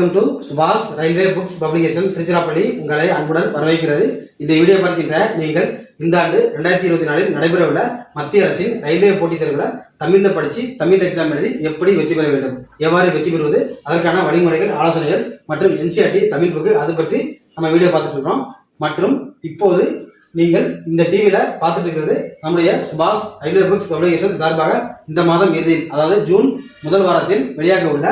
Welcome to சுபாஷ் railway books publication Tiruchirappalli உங்களை அன்புடன் வரவேற்கிறது. இந்த வீடியோ பார்க்கின்ற நீங்கள் இந்த ஆண்டு 2024 நடைபெறவுள்ள மத்திய அரசின் ரயில்வே போட்டித் தேர்வுகளை தமிழில் படித்து தமிழ் எக்ஸாம் எழுதி எப்படி வெற்றி பெற வேண்டும், எவ்வாறு வெற்றி பெறுவது, அதற்கான வழிமுறைகள், ஆலோசனைகள் மற்றும் என்சிஆர்டி தமிழ் புக்கு அது பற்றி நம்ம வீடியோ பார்த்துட்டு இருக்கிறோம். மற்றும் இப்போது நீங்கள் இந்த டிவியில பார்த்துட்டு இருக்கிறது நம்முடைய சுபாஷ் ரயில்வே புக்ஸ் பப்ளிகேஷன் சார்பாக இந்த மாதம் இறுதியில், அதாவது ஜூன் முதல் வாரத்தில் வெளியாக உள்ள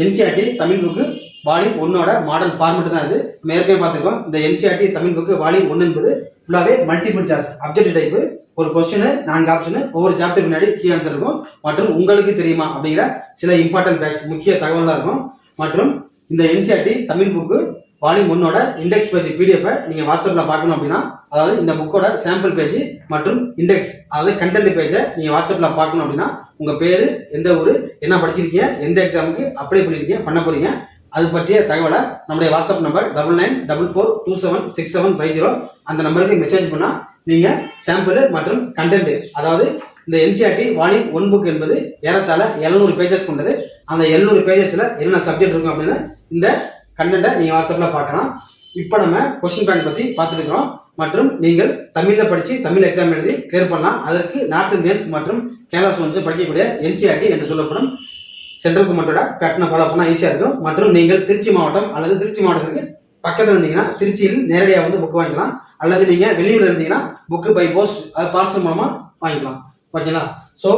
என்சிஆர்டி தமிழ் புக்கு வால்யூம் 1ஓட மாடல் ஃபார்மேட் தான் இது. நம்ம ஏற்கனவே பார்த்துருக்கோம். இந்த என்சிஆர்டி தமிழ் புக்கு வால்யூம் 1 என்பது ஃபுல்லாகவே மல்டிபிள் சாய்ஸ் அப்ஜெக்டிவ் டைப்பு. ஒரு கொஸ்டின் 4 ஆப்ஷனு, ஒவ்வொரு சாப்டர் பின்னாடி கீ ஆன்சர் இருக்கும். மற்றும் உங்களுக்கு தெரியுமா அப்படிங்கிற சில இம்பார்ட்டன்ட் ஃபேக்ட்ஸ், முக்கிய தகவல் தான் இருக்கும். மற்றும் இந்த என்சிஆர்டி தமிழ் புக்கு வால்யூம் 1ஓட இண்டெக்ஸ் பேஜ் பிடிஎஃப் நீங்க வாட்ஸ்அப்ல பார்க்கணும் அப்படின்னா, அதாவது இந்த புக்கோட சாம்பிள் பேஜ் மற்றும் இண்டெக்ஸ், அதாவது கண்டென்ட் பேஜை நீங்க வாட்ஸ்அப்ல பார்க்கணும் அப்படின்னா, உங்க பேரு, எந்த ஊரு, என்ன படிச்சிருக்கீங்க, எந்த எக்ஸாமுக்கு அப்ளை பண்ணிருக்கீங்க, பண்ண போறீங்க, அது பற்றிய தகவலை நம்முடைய வாட்ஸ்அப் நம்பர் 9944276750 அந்த நம்பருக்கு மெசேஜ் பண்ணா நீங்க சாம்பிள் மற்றும் கண்டென்ட், அதாவது இந்த என்சிஆர்டி வால்யூம் 1 புக் என்பது ஏறத்தாழ 700 பேஜஸ் கொண்டது. அந்த 700 பேஜஸ்ல என்ன சப்ஜெக்ட் இருக்கும் அப்படின்னு இந்த கண்டென்ட்டை நீங்க வாட்ஸ்அப்ல பார்க்கலாம். இப்போ நம்ம கொஸ்டின் பேங்க் பத்தி பார்த்துட்டு இருக்கிறோம். மற்றும் நீங்கள் தமிழ்ல படிச்சு தமிழ் எக்ஸாம் எழுதி கிளியர் பண்ணலாம். அதற்கு நார்த் இந்தியன்ஸ் மற்றும் கேரளா ஸ்டூடெண்ட்ஸ் படிக்கக்கூடிய என்சிஆர்டி என்று சொல்லப்படும் சென்ட்ரல் கவர்மெண்டோட பேட்டர்னை ஃபாலோ பண்ணா ஈஸியா இருக்கும். மற்றும் நீங்கள் திருச்சி மாவட்டம் அல்லது திருச்சி மாவட்டத்திற்கு பக்கத்தில் இருந்தீங்கன்னா திருச்சியில் நேரடியாக வந்து புக் வாங்கிக்கலாம். அல்லது நீங்க வெளியூர்ல இருந்தீங்கன்னா புக்கு பை போஸ்ட், அது பார்சல் மூலமா வாங்கிக்கலாம். ஓகேங்களா? ஸோ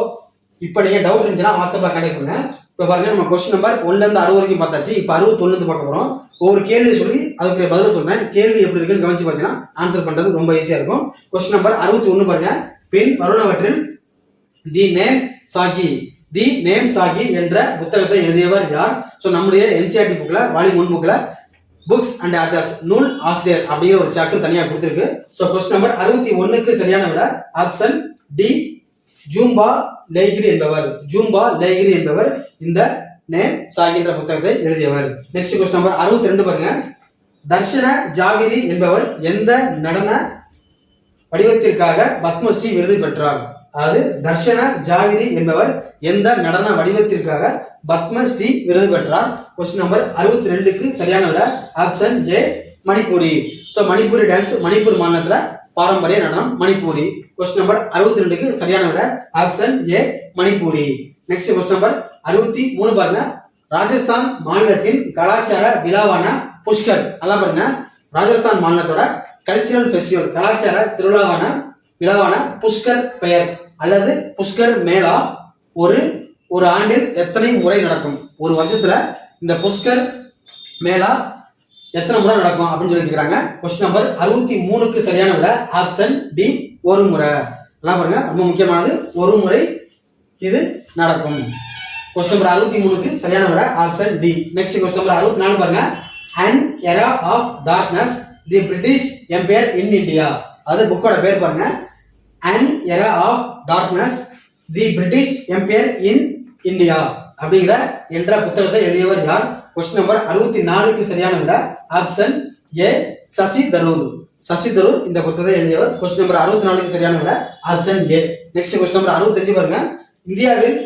இப்போ நீங்க டவுட் இருந்துச்சுன்னா வாட்ஸ்அப்ல கான்டாக்ட் பண்ணுங்க. இப்போ பாருங்க, நம்ம கொஸ்டின் நம்பர் 1ல இருந்து 60 வரைக்கும் பார்த்தாச்சு. இப்போ 61 பார்க்க போறோம். ஒவ்வொரு கேள்வி சொல்லி அதுக்கு பதில் சொல்றேன். கேள்வி எப்படி இருக்குன்னு கவனிச்சு பார்த்தீங்கன்னா ஆன்சர் பண்றது ரொம்ப ஈஸியா இருக்கும். கொஸ்டின் நம்பர் 61 பாருங்க. பின் வருணவற்றில் தி நேம் சாகி என்ற புத்தகத்தை எழுதியவர் யார்? ஸோ நம்முடைய என்சிஆர்டி புக்ல வால்யூம் 1 புக்ல புக்ஸ் அண்ட் அதர்ஸ், நூல் ஆசிரியர் அப்படிங்கிற ஒரு சாப்டர் தனியாக கொடுத்திருக்கு. ஸோ கொஸ்டின் நம்பர் 61க்கு சரியான விட ஆப்ஷன் டி, ஜூம்பா லேகிரி என்பவர் இந்த நேம் சாகின்ற புத்தகத்தை எழுதியவர். நெக்ஸ்ட் கொஸ்டின் நம்பர் 62 பாருங்க. தர்ஷன ஜாகிரி என்பவர் எந்த நடன வடிவத்திற்காக பத்மஸ்ரீ விருது பெற்றார்? அதாவது தர்ஷன ஜாகிரி என்பவர் எந்த நடன வடிவத்திற்காக பத்மஸ்ரீ விருது பெற்றார்? கொஸ்டின் நம்பர் 62க்கு சரியான விட option A, Manipuri. So Manipuri dance Manipur மாநிலத்துல பாரம்பரிய நடனம் மணிப்பூரி. கொஸ்டின் நம்பர் 62க்கு சரியான விட option A, Manipuri. Next question number 63 பாருங்க. ராஜஸ்தான் மாநிலத்தின் கலாச்சார விழாவான புஷ்கர், நல்லா பாருங்க, ராஜஸ்தான் மாநிலத்தோட கல்ச்சரல் ஃபெஸ்டிவல், கலாச்சார விழாவான புஷ்கர் பெயர் அல்லது புஷ்கர் மேளா ஒரு ஆண்டில் எத்தனை முறை நடக்கும்? ஒரு வருஷத்துல இந்த புஷ்கர் மேளா எத்தனை முறை நடக்கும் அப்படின்னு சொல்லி கேக்குறாங்க. கொஸ்டின் நம்பர் 63க்கு சரியான விட ஆப்ஷன் டி, ஒரு முறை. நல்லா பாருங்க, ரொம்ப முக்கியமானது, ஒரு முறை இது நடக்கும். கொஸ்டின் நம்பர் 63க்கு சரியான விட option D. Next question number 64 பாருங்க. An era of darkness, the British Empire in India. அது புக்கோட பேர் பாருங்க. An era of darkness, the British Empire in India அப்படிங்கிற என்ற புத்தகத்தை எழுதியவர் யார்? கொஸ்டின் நம்பர் 64க்கு சரியான விட ஆப்ஷன் ஏ, சசி தரூர் இந்த புத்தகத்தை எழுதியவர். கொஸ்டின் நம்பர் 64க்கு சரியான விட option A. Next question number 65 பாருங்க. இந்தியாவில்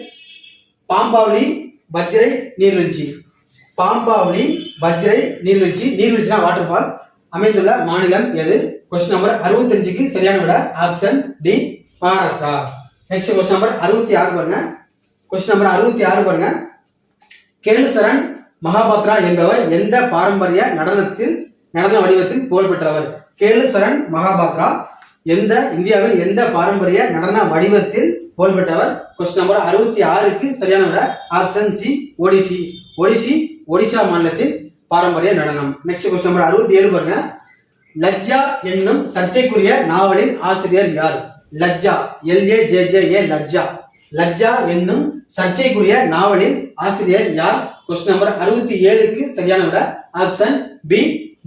பாம்பாவளி பஜ்ரை நீர்வீழ்ச்சினா வாட்டர் ஃபால் அமைந்துள்ள மாநிலம் எது? கொஸ்டின் நம்பர் 65க்கு சரியான விட option D, Maharashtra. Next question number 66 பாருங்க. கொஸ்டின் நம்பர் 66 பாருங்க. கேளுசரண் மகாபாத்ரா என்பவர் எந்த பாரம்பரிய நடன வடிவத்தில் புகழ் பெற்றவர்? கேளுசரண் மகாபாத்ரா இந்தியாவில் எந்த பாரம்பரிய நடன வடிவத்தில் புகழ் பெற்றவர்? கொஸ்டின் நம்பர் 66க்கு சரியான விட ஆப்ஷன் சி, ஒடிசா மாநிலத்தின் பாரம்பரிய நடனம். நெக்ஸ்ட் கொஸ்டின் நம்பர் 67 பாருங்க. லஜ்ஜா என்னும் சர்ச்சைக்குரிய நாவலின் ஆசிரியர் யார்? லஜ்ஜா, LAJJA, லஜ்ஜா என்னும் சர்ச்சைக்குரிய நாவலின் ஆசிரியர் யார்? கொஸ்டின் நம்பர் 67க்கு சரியான விட option B,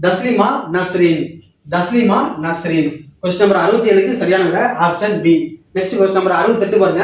Taslima Nasreen. Question number 67க்கு சரியான விட option B. Next question number 68 பாருங்க.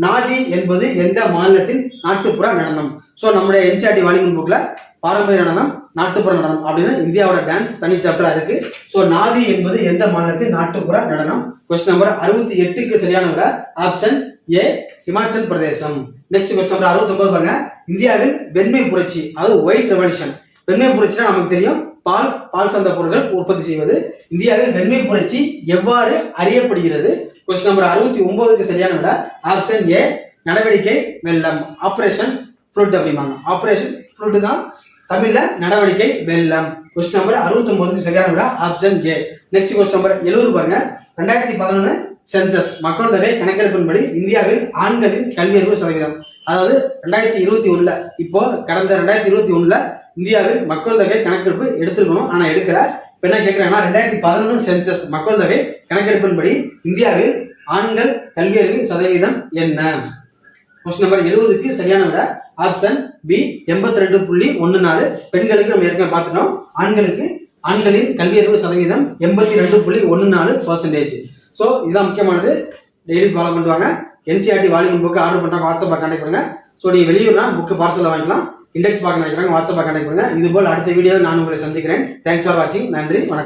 நாதி என்பது எந்த மாநிலத்தின் நாட்டுப்புற நடனம்? சோ நம்முடைய என்சிஆர்டி வால்யூம் புக்ல பாரம்பரிய நடனம், நாட்டுப்புற நடனம் அப்படின்னு இந்தியாவோட டான்ஸ் தனி சாப்டரா இருக்கு. சோ நாதி என்பது எந்த மாநிலத்தின் நாட்டுப்புற நடனம்? கொஸ்டின் நம்பர் 68க்கு சரியான விட option A Himachal Pradesh. Next question number 69 பாருங்க. இந்தியாவில் வெண்மை புரட்சி, அதாவது ஒயிட் ரெவல்யூஷன். வெண்மை புரட்சினா நமக்கு தெரியும், பால் சார்ந்த பொருட்கள் உற்பத்தி செய்வது. இந்தியாவில் வெண்மை புரட்சி எவ்வாறு அறியப்படுகிறது? கொஸ்டின் நம்பர் 69க்கு சரியான விட ஆப்ஷன் ஏ நடவடிக்கை வெள்ளம், ஆபரேஷன் ஃப்ளட் அப்படிம்பாங்க. ஆபரேஷன் ஃப்ளட் தான் தமிழ்ல நடவடிக்கை வெள்ளம். கொஸ்டின் நம்பர் 69க்கு சரியான விட option A. Next question number 70 பாருங்க. 2011 சென்சஸ் மக்கள் தொகை கணக்கெடுப்பின்படி இந்தியாவில் ஆண்களின் கல்வி அறிவு சதவீதம், அதாவது 2021 இப்போ கடந்த 2021 இந்தியாவில் மக்கள் தொகை கணக்கெடுப்பு எடுத்திருக்கணும், ஆனா எடுக்கல. இப்ப என்ன கேட்கிறாங்கன்னா 2011 சென்சஸ் மக்கள் தொகை கணக்கெடுப்பின்படி இந்தியாவில் ஆண்கள் கல்வி அறிவு சதவீதம் என்ன? கொஸ்டின் நம்பர் 70க்கு சரியான விட ஆப்ஷன் பி 82.14. பெண்களுக்கு நம்ம ஏற்கனவே பார்த்துட்டோம், ஆண்களின் கல்வி அறிவு சதவீதம் 82.14%. ஸோ இதுதான் முக்கியமானது. டெய்லி ஃபாலோ பண்ணுவாங்க. என்சிஆர்டி வால்யூம் புக்கு ஆர்டர் பண்ணுறாங்க, வாட்ஸ்அப்பில் கான்டாக்ட் பண்ணுங்க. ஸோ நீங்கள் வெளியூர்னா புக்கு பார்சலில் வாங்கிக்கலாம். இண்டெக்ஸ் பார்க்க நினைக்கிறாங்க, வாட்ஸ்அப்பில் கான்டாக்ட் பண்ணுங்க. இது போல் அடுத்த வீடியோ நான் உங்களை சந்திக்கிறேன். தேங்க்ஸ் ஃபார் வாட்சிங். நன்றி, வணக்கம்.